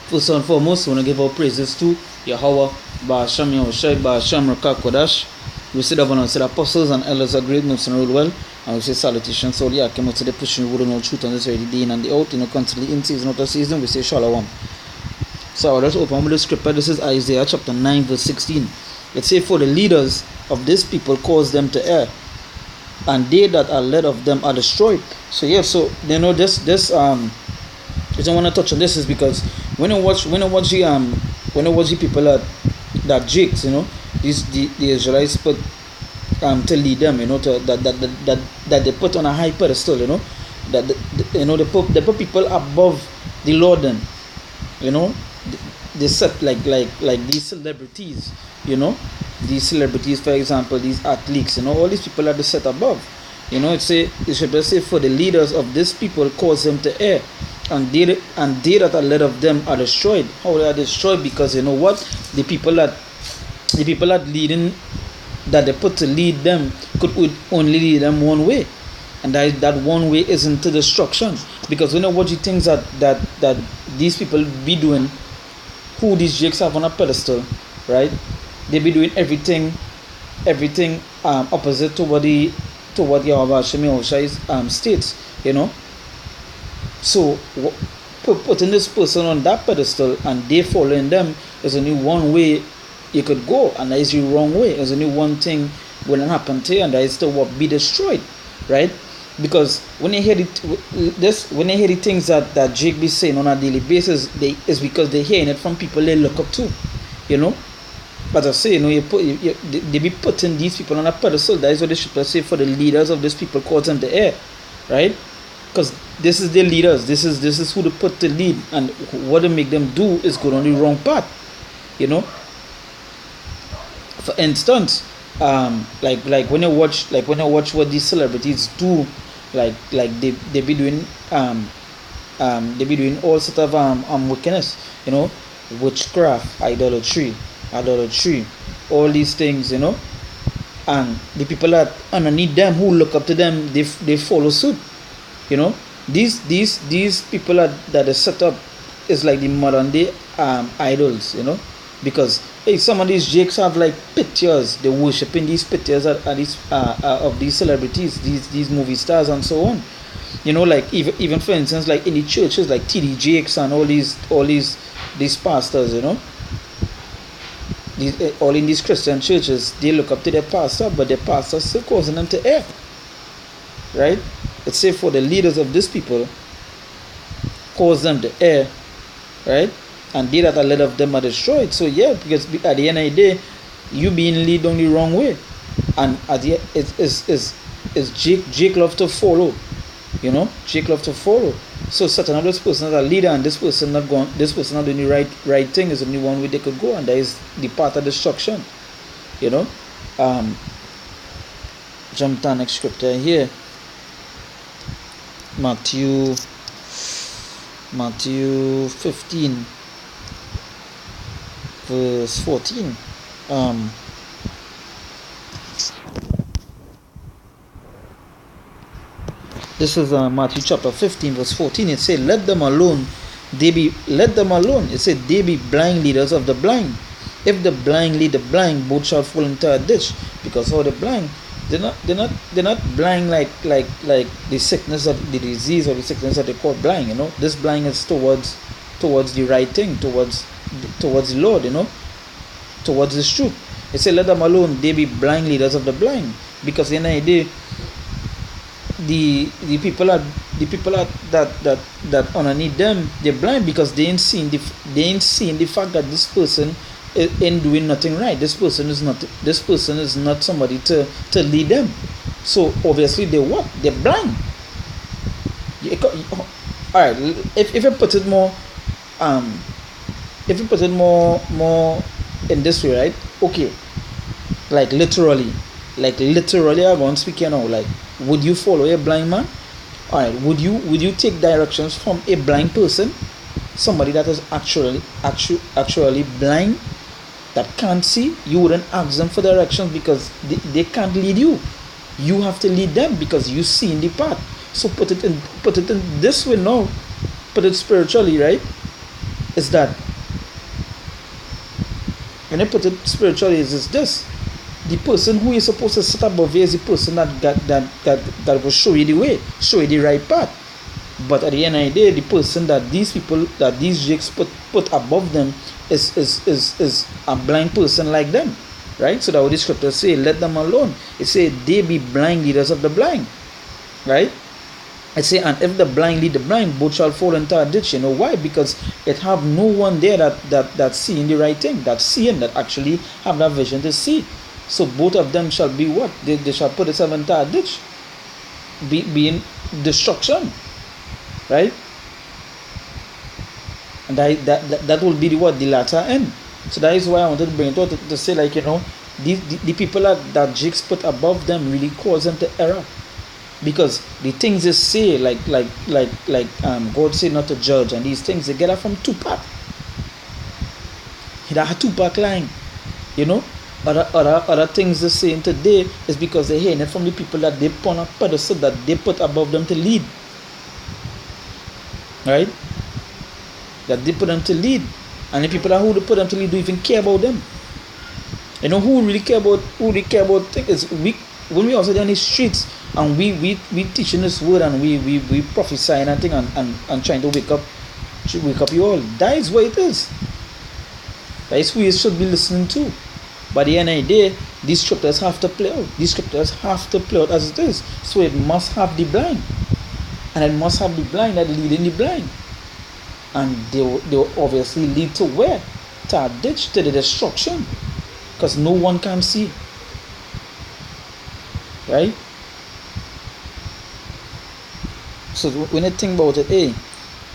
First and foremost, I want to give our praises to Yahweh, Ba'ashem Yahushai, Ba'ashem Rakah Kodash. We sit up and say the apostles and elders are great, most and rule well. And we say salutations, all the came out to the pushing word of no truth on this very day in and the out, constantly in season, out of season, we say shalom. So let's open with the scripture. This is Isaiah chapter 9, verse 16. It says, for the leaders of this people cause them to err, and they that are led of them are destroyed. So yeah, so you know this I don't want to touch on this is because when I watch the people that jakes, the Israelites put to lead them, to that they put on a high pedestal, that they put people above the Lord, then they set like these celebrities, these celebrities, for example, these athletes, all these people are the set above. It should say for the leaders of this people cause them to err, and they that are led of them are destroyed. How they are destroyed? Because the people that leading, that they put to lead them, could only lead them one way, and that one way is into destruction. Because what you think that these people be doing, who these jakes have on a pedestal, right? They be doing everything opposite to what Yahweh Shai states, So putting this person on that pedestal and they following them is only one way you could go, and that is the wrong way. There's only one thing will happen to you, and that is to what be destroyed, right? Because when you hear the things that Jake be saying on a daily basis, it's because they're hearing it from people they look up to, But I say, they be putting these people on a pedestal. That is what they should say for the leaders of these people, cause them to err, right? Because this is their leaders. This is who they put to lead, and what they make them do is go on the wrong path, For instance, like when I watch what these celebrities do, like they be doing all sort of wickedness, witchcraft, idolatry, all these things, and the people that underneath them who look up to them, they follow suit, these people that are set up is like the modern day idols, because some of these jakes have like pictures, they worshiping these pictures of these celebrities, these movie stars and so on, like even for instance, like in the churches, like TD Jakes and all these pastors, all in these Christian churches, they look up to their pastor, but their pastor still causing them to err, right? It's say for the leaders of these people cause them to err, right? And they that are led of them are destroyed. So yeah, because at the end of the day, you being led on the wrong way, and at the Jake love to follow, Jake love to follow. So certain of those persons are leader, and this person not doing the right thing is only one way they could go, and that is the path of destruction. Jump down next scripture here. Matthew 15 verse 14. This is Matthew chapter 15 verse 14. It says, let them alone. It said, they be blind leaders of the blind. If the blind lead the blind, both shall fall into a ditch. Because how the blind, they're not blind like the sickness of the disease or the sickness that they call blind. This blind is towards the right thing, towards the Lord, towards the truth. It said, let them alone. They be blind leaders of the blind. Because in the day, the people that underneath them, they're blind because they ain't seeing the fact that this person ain't doing nothing right. This person is not somebody to lead them. So obviously they're blind. Alright, if you put it more in this way, right? Okay, like literally I'm going to speak here now. Like, would you follow a blind man? Alright, would you take directions from a blind person, somebody that is actually blind, that can't see? You wouldn't ask them for directions because they can't lead you. You have to lead them because you see in the path. So put it in this way now. Put it spiritually, right? is that when I put it spiritually is this: the person who is supposed to sit above you is the person that will show you the way, show you the right path. But at the end of the day, the person that these people, that these jakes put above them is a blind person like them, right? So that what the scriptures say, let them alone. It say they be blind leaders of the blind, right? I say, and if the blind lead the blind, both shall fall into a ditch. You know why? Because it have no one there that seeing the right thing, that seeing, that actually have that vision to see. So both of them shall be what? They shall put themselves into a ditch, be in destruction, right? And that will be the what? The latter end. So that is why I wanted to bring it out to say, like, you know, the people that jakes put above them really cause them to error. Because the things they say, like God said not to judge, and these things they get it from Tupac. That Tupac line, you know. Other things they're saying today is because they're hearing it from the people that they put on a pedestal, that they put above them to lead, right? That they put them to lead, and the people that who they put them to lead don't even care about them. You know who really care about things is when we also there in the streets and we teaching this word and we prophesying and thing and trying to wake up you all. That is what it is. That is who you should be listening to. By the end of the day, these scriptures have to play out. These scriptures have to play out as it is. So it must have the blind. And it must have the blind that leading the blind. And they will obviously lead to where? To a ditch, to the destruction. Because no one can see. Right? So when you think about it, hey,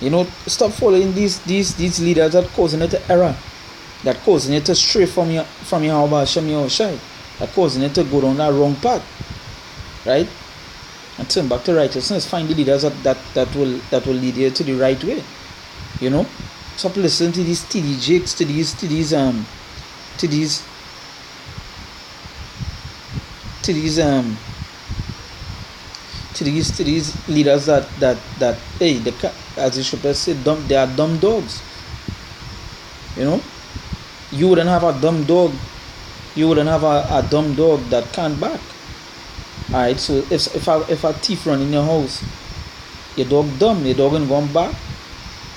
you know, stop following these leaders that causing it to error, that causing it to stray from your Hashem Yahushai, that causing it to go down that wrong path, right? And turn back to righteousness. Find the leaders that will lead you to the right way. You know, stop listening to these TD jakes, to these leaders that hey, as the scripture said, they are dumb dogs. You know, you wouldn't have a dumb dog. You wouldn't have a dumb dog that can't bark. Alright, so if a thief run in your house, your dog dumb, your dog ain't gonna bark.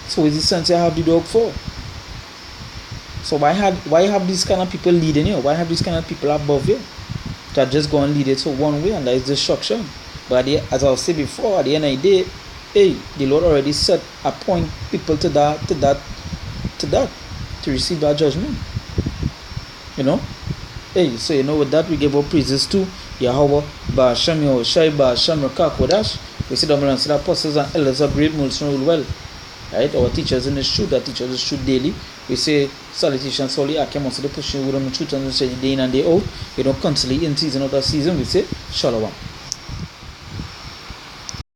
So is the sense you have the dog for? So why have these kind of people leading you? Why have these kind of people above you that just go and lead it to one way, and that is destruction? But as I said before, at the end of the day, hey, the Lord already set appoint people to receive that judgment. You know? Hey, so you know with that we give our praises to Yahweh, Ba'ashem Yahushai, Ba'ashem Rakakodash. We see the apostles and elders of great multitude rule well. Right? Our teachers in the truth that teach us the truth daily. We say salutations solely. I came on to the pushing word on the truth and say day in and day out. You know, constantly in season out of season. We say Shalom.